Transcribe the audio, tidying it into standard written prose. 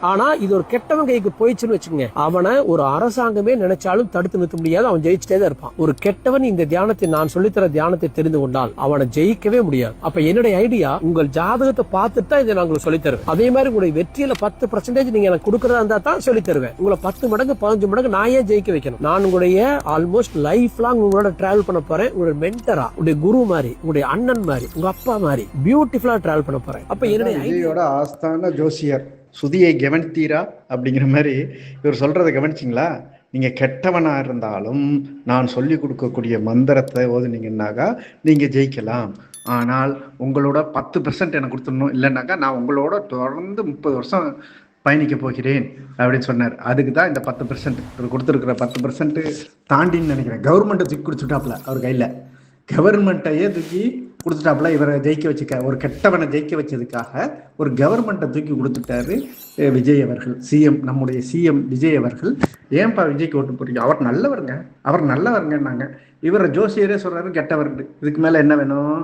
ஆனா இது ஒரு கெட்டவன் கைக்கு போயிடுச்சுன்னு வச்சுங்க, அவனை ஒரு அரசாங்கமே நினைச்சாலும் தடுத்து நிறுத்த முடியாது. அவன் ஜெயிச்சுட்டே தான் இருப்பான். ஒரு கெட்டவன் இந்த தியானத்தை, நான் சொல்லித்தர தியானத்தை தெரிந்து கொண்டால் அவனை ஜெயிக்கவே முடியாது. அப்ப என்னுடைய ஐடியா, உங்கள் ஜாதகத்தை பார்த்துட்டு தான் இதை நான் உங்களுக்கு சொல்லி தருவேன். அதே மாதிரி உங்களுடைய வெற்றியில 10% நீங்க எனக்கு கொடுக்கறதா இருந்தா தான் சொல்லி தருவேன். உங்களை 10 மடங்கு 15 மடங்கு நான் ஏன் ஜெயிக்க வைக்கணும்? நான் உங்களுடைய ஆல்மோஸ்ட் லைஃப் லாங் உங்களோட டிராவல் பண்ண போறேன். உங்களுடைய மென்டரா, உங்களுடைய குரு மாதிரி, உங்களுடைய அண்ணன் மாதிரி, உங்க அப்பா மாதிரி பியூட்டிஃபுல்லா டிராவல் பண்ண போறேன். அப்ப என்னுடைய விஜயோட ஆஸ்தான ஜோசியர் சுதியை கவனித்தீரா அப்படிங்கிற மாதிரி இவர் சொல்றதை கவனிச்சிங்களா? நீங்க கெட்டவனா இருந்தாலும் நான் சொல்லி கொடுக்கக்கூடிய மந்திரத்தை ஓதுனீங்கன்னாக்கா நீங்க ஜெயிக்கலாம். ஆனால் உங்களோட 10% எனக்கு கொடுத்துடணும், இல்லைன்னாக்கா நான் உங்களோட தொடர்ந்து 30 வருஷம் பயணிக்க போகிறேன் அப்படின்னு சொன்னார். அதுக்கு தான் இந்த 10% இவர் கொடுத்துருக்கிற 10% தாண்டின்னு நினைக்கிறேன். கவர்மெண்ட்டை தூக்கி கொடுத்துட்டாப்ல அவர் கையில். கவர்மெண்ட்டையே தூக்கி கொடுத்துட்டாப்புல இவரை ஜெயிக்க வச்சுக்க, ஒரு கெட்டவனை ஜெயிக்க வச்சதுக்காக ஒரு கவர்மெண்ட்டை தூக்கி கொடுத்துட்டாரு விஜய் அவர்கள், சிஎம், நம்முடைய சிஎம் விஜய் அவர்கள். ஏன்பா விஜய்க்கு ஓட்டு போறீங்க? அவர் நல்லவருங்க, அவர் நல்லவருங்கன்னாங்க. இவரை ஜோசியரே சொல்றாரு கெட்டவர். இதுக்கு மேல என்ன வேணும்?